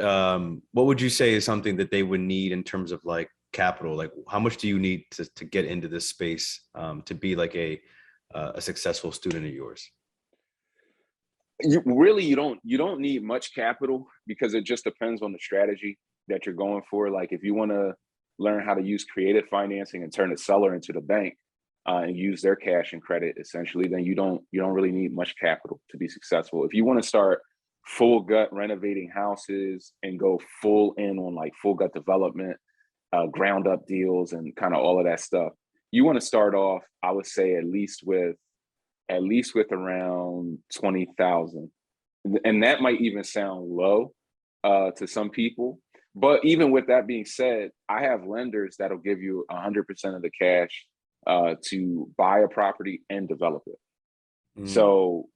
would you say is something that they would need in terms of like capital? Like how much do you need to get into this space to be like a successful student of yours? You don't need much capital, because it just depends on the strategy that you're going for. Like if you want to learn how to use creative financing and turn the seller into the bank, and use their cash and credit essentially, then you don't really need much capital to be successful. If you want to start full gut renovating houses and go full in on like full gut development, ground up deals and kind of all of that stuff, you want to start off, I would say at least with around 20,000. And that might even sound low to some people. But even with that being said, I have lenders that'll give you 100% of the cash to buy a property and develop it. So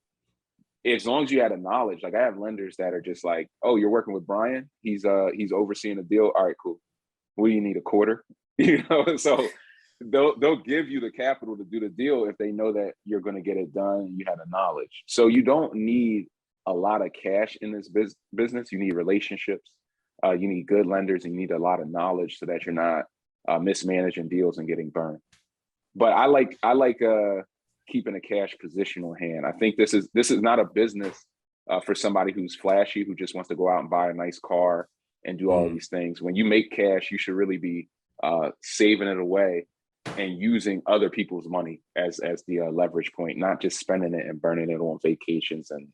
as long as you had a knowledge, like I have lenders that are just like, oh, you're working with Brian, he's overseeing a deal. All right, cool. What do you need, a quarter? You know, so they'll give you the capital to do the deal if they know that you're going to get it done and you have the knowledge. So you don't need a lot of cash in this business. You need relationships. You need good lenders, and you need a lot of knowledge so that you're not mismanaging deals and getting burned. But I like keeping a cash position on hand. I think this is not a business for somebody who's flashy, who just wants to go out and buy a nice car and do all of these things. When you make cash, you should really be saving it away and using other people's money as the leverage point, not just spending it and burning it on vacations and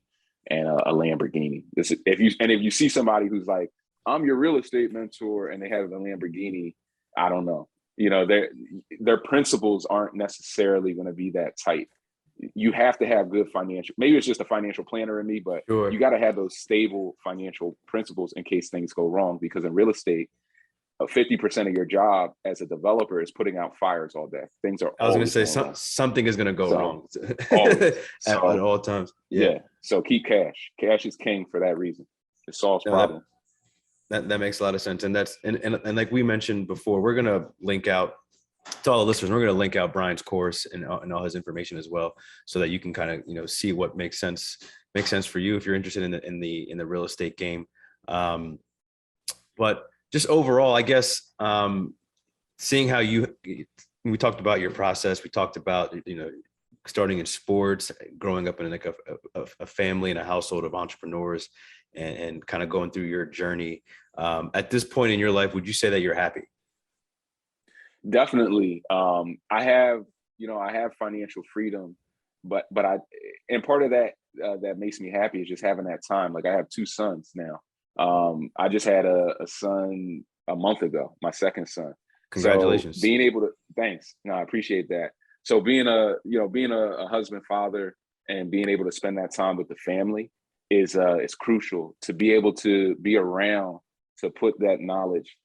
a Lamborghini. If you see somebody who's like, I'm your real estate mentor, and they have a Lamborghini, I don't know. You know, their principles aren't necessarily going to be that tight. You have to have good financial, maybe it's just a financial planner in me, but Sure. You got to have those stable financial principles in case things go wrong. Because in real estate, 50% of your job as a developer is putting out fires all day. Things are. I was going to say something is going to go wrong at all times. Yeah. So keep cash. Cash is king for that reason. It solves problems. That makes a lot of sense. And that's and like we mentioned before, we're going to link out to all the listeners. We're going to link out Brian's course and all his information as well, so that you can kind of, see what makes sense for you if you're interested in the real estate game. But just overall, I guess, seeing how we talked about your process, we talked about, starting in sports, growing up in like a family and a household of entrepreneurs, and kind of going through your journey. At this point in your life, would you say that you're happy? Definitely. I have financial freedom, but and part of that that makes me happy is just having that time. Like I have 2 sons now. I just had a son a month ago, my second son. Congratulations. So being able to, thanks. No, I appreciate that. So being a husband, father, and being able to spend that time with the family is crucial, to be able to be around, to put that knowledge,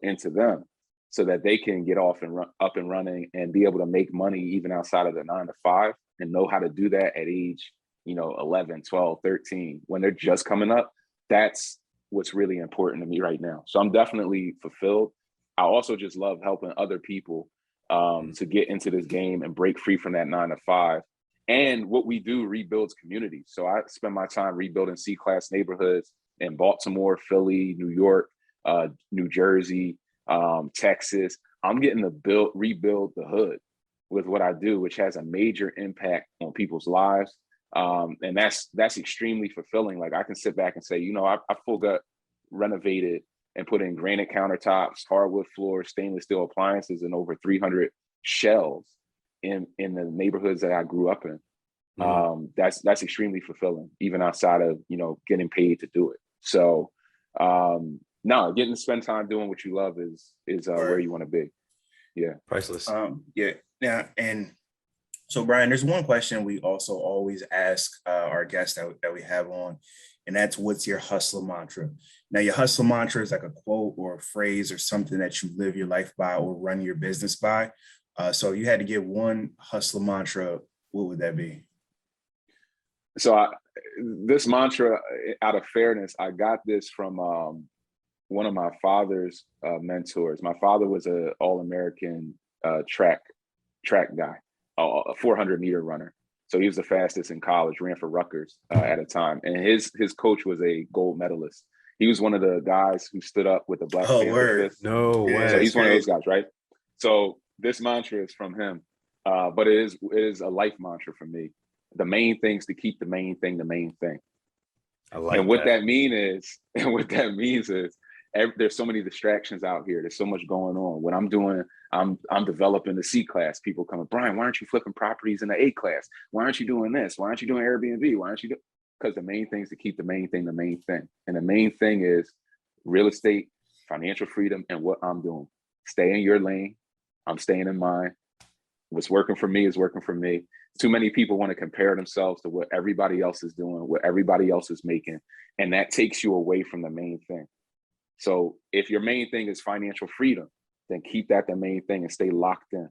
into them, so that they can get off and up and running and be able to make money even outside of the 9 to 5, and know how to do that at age, 11, 12, 13, when they're just coming up. That's what's really important to me right now. So I'm definitely fulfilled. I also just love helping other people to get into this game and break free from that 9 to 5. And what we do rebuilds communities. So I spend my time rebuilding C-class neighborhoods in Baltimore, Philly, New York, New Jersey, Texas. I'm getting to rebuild the hood with what I do, which has a major impact on people's lives. And that's extremely fulfilling. Like I can sit back and say, I full gut renovated and put in granite countertops, hardwood floors, stainless steel appliances, and over 300 shelves in the neighborhoods that I grew up in. That's extremely fulfilling, even outside of, getting paid to do it. So no, getting to spend time doing what you love is where you want to be. Yeah. Priceless. Yeah. And so Brian, there's one question we also always ask our guests that we have on, and that's, what's your hustler mantra? Now, your hustler mantra is like a quote or a phrase or something that you live your life by or run your business by. So if you had to give one hustler mantra, what would that be? So this mantra, out of fairness, I got this from one of my father's mentors. My father was an All-American track guy, a 400-meter runner. So he was the fastest in college, ran for Rutgers at a time. And his coach was a gold medalist. He was one of the guys who stood up with the Black Panther fist. No way. So he's one of those guys, right? So this mantra is from him, but it is a life mantra for me. The main thing's to keep the main thing the main thing. I like and what that means is there's so many distractions out here. There's so much going on. What I'm doing, I'm developing the C class. People coming, Brian, why aren't you flipping properties in the A class? Why aren't you doing this? Why aren't you doing Airbnb? Why aren't you doing? Because the main thing is to keep the main thing the main thing. And the main thing is real estate, financial freedom, and what I'm doing. Stay in your lane. I'm staying in mine. What's working for me is working for me. Too many people want to compare themselves to what everybody else is doing, what everybody else is making. And that takes you away from the main thing. So if your main thing is financial freedom, then keep that the main thing and stay locked in.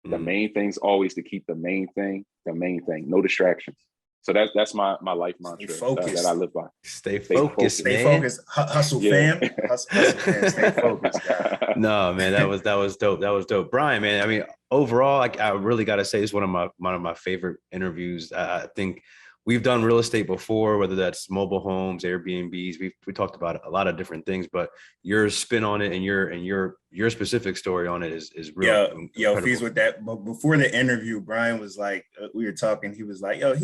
The main thing's always to keep the main thing, no distractions. So that's my life mantra that I live by. Stay focused. Stay focused. Hustle, fam. Hustle, fam. Stay focused, guys. No, man, that was dope. That was dope, Brian. Man, I mean, overall, I really got to say, this is one of my favorite interviews. I think we've done real estate before, whether that's mobile homes, Airbnbs. We talked about a lot of different things, but your spin on it and your specific story on it is real. Yo, Fees, with that. But before the interview, Brian was like, we were talking. He was like, I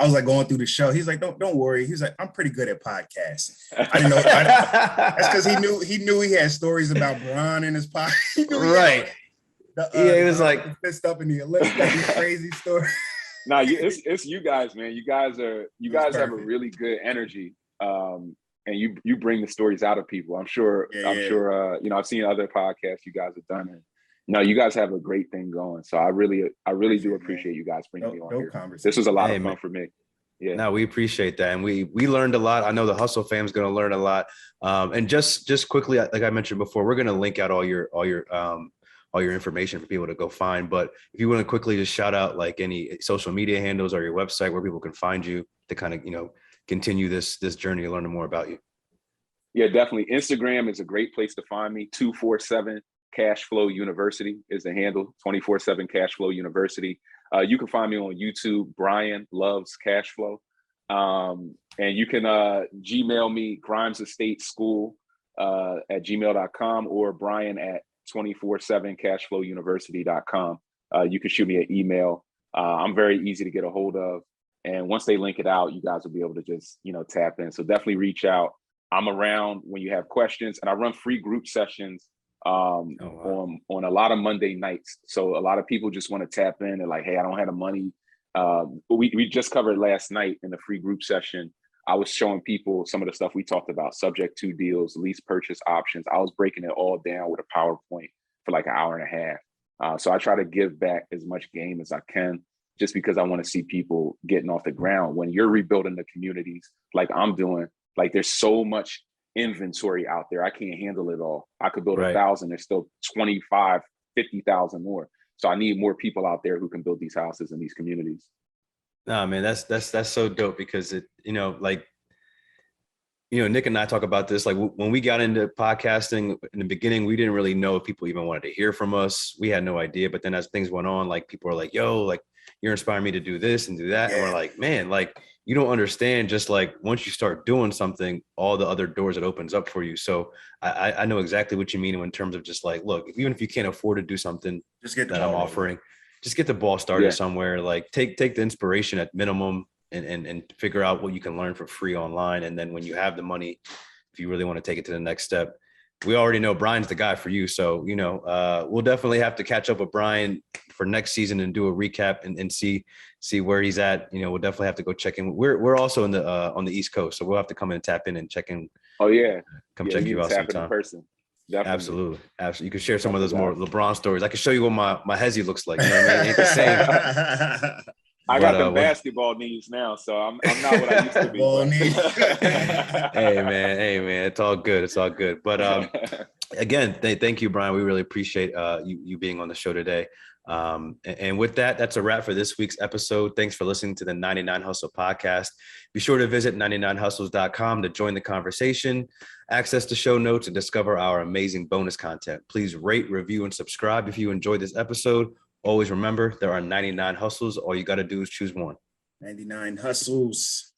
was like going through the show. He's like, don't worry. He's like, I'm pretty good at podcasts. I didn't know. That's because he knew he had stories about Brian in his podcast. Right. He was like pissed up in the Olympics. These crazy stories. No, it's you guys, man. You guys have a really good energy, and you bring the stories out of people. I'm sure. I've seen other podcasts you guys have done, and you guys have a great thing going. So I really do appreciate you guys bringing me on here. This was a lot of fun for me. Yeah. No, we appreciate that, and we learned a lot. I know the Hustle fam's going to learn a lot. And just quickly, like I mentioned before, we're going to link out all your information for people to go find. But if you want to quickly just shout out like any social media handles or your website where people can find you to kind of, continue this journey to learn more about you. Yeah, definitely. Instagram is a great place to find me. 247 Cashflow University is the handle. 24/7 Cashflow University. You can find me on YouTube, Brian Loves Cashflow. And you can Gmail me, grimesestateschool at gmail.com or Brian at 247cashflowuniversity.com. You can shoot me an email. I'm very easy to get a hold of. And once they link it out, you guys will be able to just, tap in. So definitely reach out. I'm around when you have questions, and I run free group sessions on a lot of Monday nights. So a lot of people just want to tap in and like, hey, I don't have the money. We just covered last night in the free group session. I was showing people some of the stuff we talked about, subject to deals, lease purchase options. I was breaking it all down with a PowerPoint for like an hour and a half. So I try to give back as much game as I can, just because I want to see people getting off the ground. When you're rebuilding the communities like I'm doing, like there's so much inventory out there. I can't handle it all. I could build 1,000. There's still 25, 50,000 more. So I need more people out there who can build these houses in these communities. Nah, man, that's so dope, because it, Nick and I talk about this. Like when we got into podcasting in the beginning, we didn't really know if people even wanted to hear from us. We had no idea. But then as things went on, like people are like, yo, like you're inspiring me to do this and do that. And we're like, man, like you don't understand, just like once you start doing something, all the other doors it opens up for you. So I know exactly what you mean in terms of just like, look, even if you can't afford to do something that I'm offering, just get the ball started somewhere. Like take the inspiration at minimum and figure out what you can learn for free online. And then when you have the money, if you really want to take it to the next step, we already know Brian's the guy for you. So, we'll definitely have to catch up with Brian for next season and do a recap and see where he's at. We'll definitely have to go check in. We're also in the on the East Coast, so we'll have to come in and tap in and check in. Oh yeah. Come check you out sometime. In person. Definitely. Absolutely. You can share some of those more LeBron stories. I can show you what my hezzy looks like. You know what I mean? It ain't the same. I got the basketball knees now, so I'm not what I used to be. Hey man, it's all good. But again, thank you, Brian. We really appreciate you being on the show today. And with that, that's a wrap for this week's episode. Thanks for listening to the 99 Hustle podcast. Be sure to visit 99hustles.com to join the conversation, access the show notes, and discover our amazing bonus content. Please rate, review, and subscribe if you enjoyed this episode. Always remember, there are 99 hustles. All you got to do is choose one. 99 hustles.